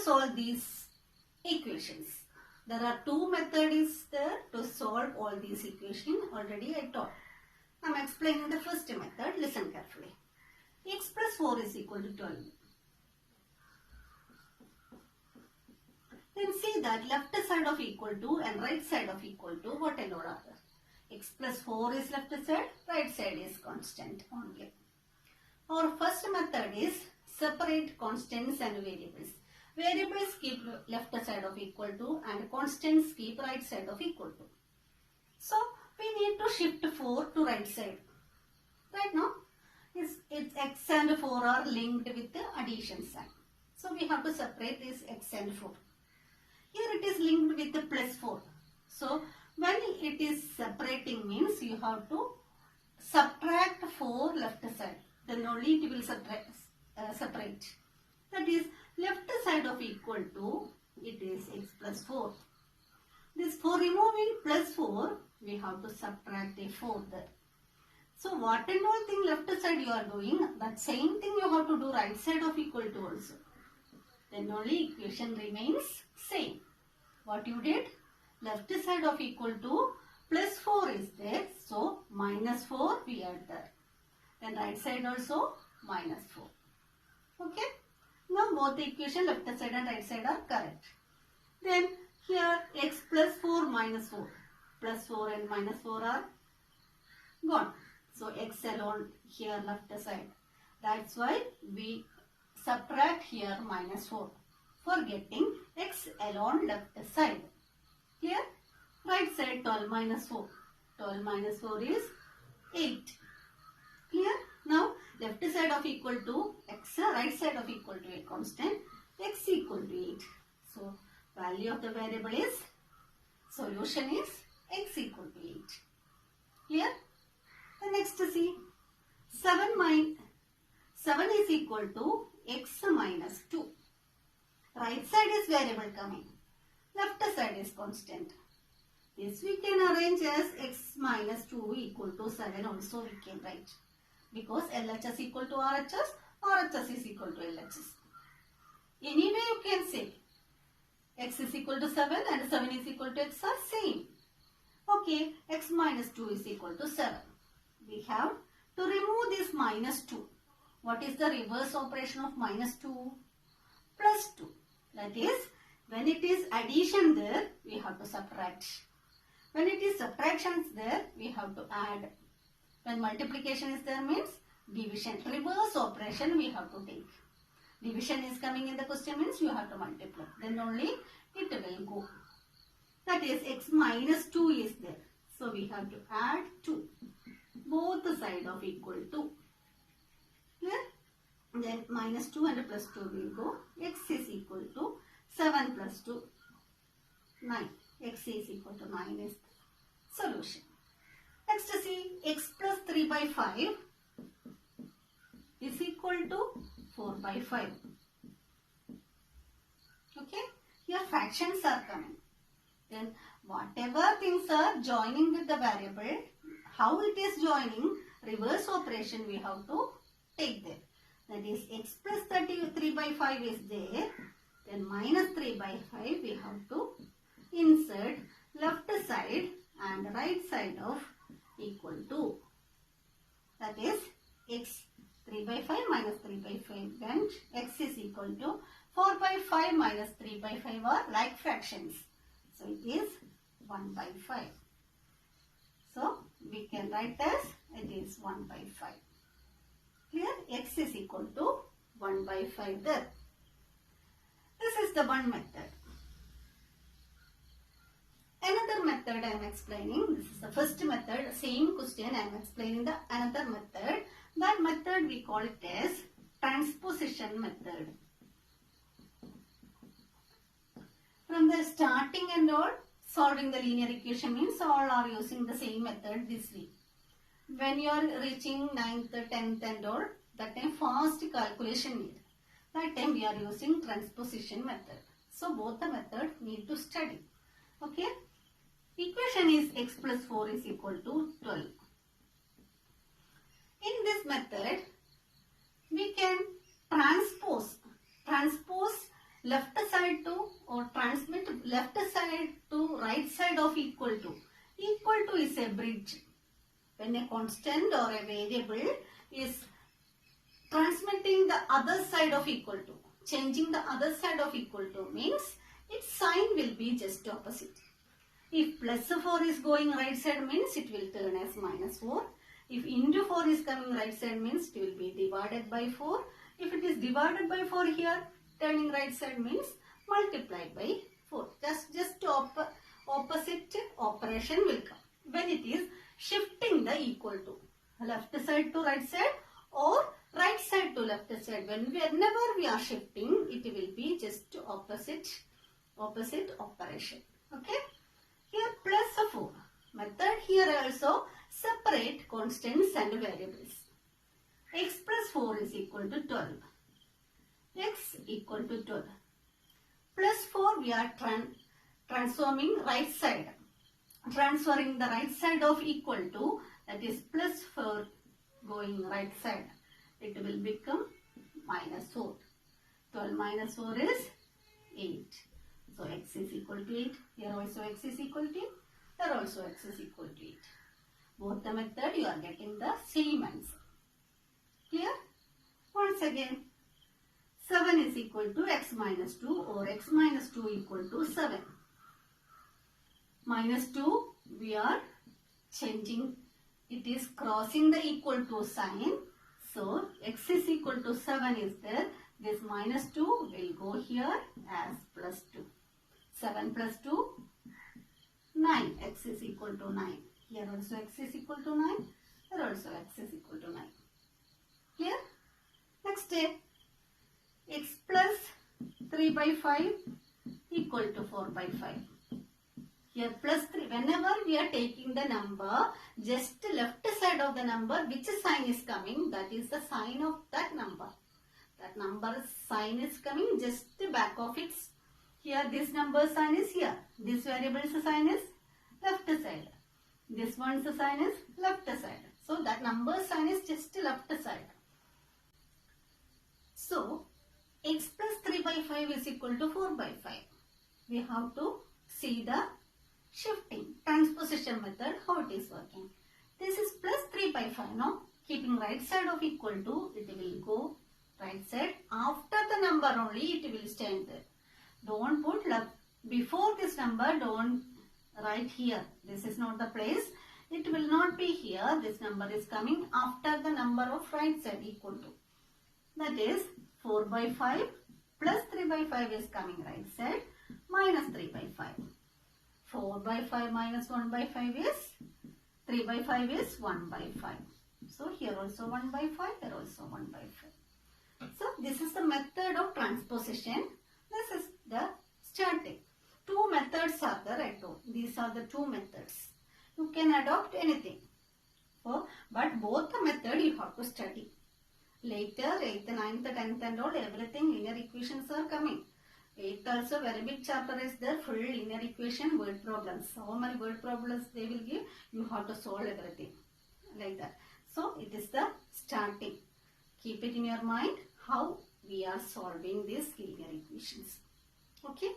solve these equations. There are two methods there to solve all these equations. Already I taught. I am explaining the first method. Listen carefully. X plus 4 is equal to 12. Then see that left side of equal to and right side of equal to what alone are there? X plus 4 is left side, right side is constant only. Our first method is separate constants and variables. Variables keep left side of equal to and constants keep right side of equal to. So we need to shift 4 to right side. Right now, it's x and 4 are linked with the addition sign. So we have to separate this x and 4. Here it is linked with the plus 4. So when it is separating means you have to subtract 4 left side. Then only it will separate. That is left side of equal to, it is x plus 4. This for removing plus 4, we have to subtract a 4 there. So what and all thing left side you are doing, that same thing you have to do right side of equal to also. Then only equation remains same. What you did? Left side of equal to plus 4 is there. So minus 4 we add there. Then right side also minus 4. Okay. Now both the equation left side and right side are correct. Then here x plus 4 minus 4. Plus 4 and minus 4 are gone. So x alone here left side. That's why we subtract here minus 4 for getting x alone left side. Clear? Right side 12 minus 4. 12 minus 4 is 8. Clear? Now left side of equal to x, right side of equal to a constant, x equal to 8. So value of the variable is, solution is x equal to 8. Clear? The next see, 7 is equal to x minus 2. Right side is variable coming. Left side is constant. This we can arrange as x minus 2 equal to 7 also we can write. Because LHS equal to RHS, RHS is equal to LHS. Anyway you can say x is equal to 7 and 7 is equal to x are same. Okay, x minus 2 is equal to 7. We have to remove this minus 2. What is the reverse operation of minus 2? Plus 2. That is, when it is addition there, we have to subtract. When it is subtractions there, we have to add. When multiplication is there means division. Reverse operation we have to take. Division is coming in the question means you have to multiply. Then only it will go. That is x minus 2 is there. So we have to add 2. Both the side of equal to. Clear? Then minus 2 and plus 2 will go. X is equal to 7 plus 2, 9. X is equal to 9 is the solution. Next see, x plus 3 by 5 is equal to 4 by 5. Okay? Here fractions are coming. Then whatever things are joining with the variable, how it is joining, reverse operation we have to take there. That is x plus 3 by 5 is there. Then minus 3 by 5 we have to insert left side and right side of equal to. That is x 3 by 5 minus 3 by 5 and x is equal to 4 by 5 minus 3 by 5 are like fractions. So it is 1 by 5. So we can write as it is 1 by 5. Here x is equal to 1 by 5 there. This is the one method. Another method I am explaining. This is the first method. Same question I am explaining the another method. That method we call it as transposition method. From the starting and all, solving the linear equation means all are using the same method this way. When you are reaching 9th, 10th and all, that time fast calculation need. That time we are using transposition method. So both the method need to study. Okay. Equation is x plus 4 is equal to 12. In this method, we can transpose left side to or transmit left side to right side of equal to. Equal to is a bridge. When a constant or a variable is transmitting the other side of equal to, changing the other side of equal to means its sign will be just opposite. If plus 4 is going right side means it will turn as minus 4. If into 4 is coming right side means it will be divided by 4. If it is divided by 4 here, turning right side means multiplied by 4. Just opposite operation will come. When it is shifting the equal to left side to right side or right side to left side, whenever we are shifting, it will be just opposite operation. Okay. Here plus 4. Method here also separate constants and variables. X plus 4 is equal to 12. X equal to 12. Plus 4 we are transforming right side. Transferring the right side of equal to, that is plus 4 going right side. It will become minus 4. 12 minus 4 is 8. So x is equal to 8. Here also x is equal to 8. Here also x is equal to 8. Both the method you are getting the same answer. Clear? Once again, 7 is equal to x minus 2 or x minus 2 equal to 7. Minus 2 we are changing. It is crossing the equal to sign. So x is equal to 7 is there. This minus 2 will go here as plus 2. 7 plus 2, 9. X is equal to 9. Here also x is equal to 9. Here also x is equal to 9. Clear? Next step. X plus 3 by 5 equal to 4 by 5. Here plus 3. Whenever we are taking the number, just left side of the number, which sign is coming, that is the sign of that number. That number sign is coming just back of it. Here this number sign is here. This variable's sign is left side. This one's sign is left side. So that number sign is just left side. So x plus 3 by 5 is equal to 4 by 5. We have to see the shifting transposition method, how it is working. This is plus 3 by 5 now. Keeping right side of equal to, it will go right side. After the number only it will stand there. Don't put before this number, don't write here. This is not the place. It will not be here. This number is coming after the number of right side equal to. That is 4 by 5 plus 3 by 5 is coming right side minus 3 by 5. 4 by 5 minus 1 by 5 is 3 by 5 is 1 by 5. So here also 1 by 5, here also 1 by 5. So this is the method of transposition. This is the starting. Two methods are there at all. These are the two methods. You can adopt anything. But both the method you have to study. Later, 8th, 9th, 10th and all, everything linear equations are coming. 8th also very big chapter is there, full linear equation, word problems. How many word problems they will give, you have to solve everything. Like that. So, it is the starting. Keep it in your mind how we are solving these linear equations. Okay.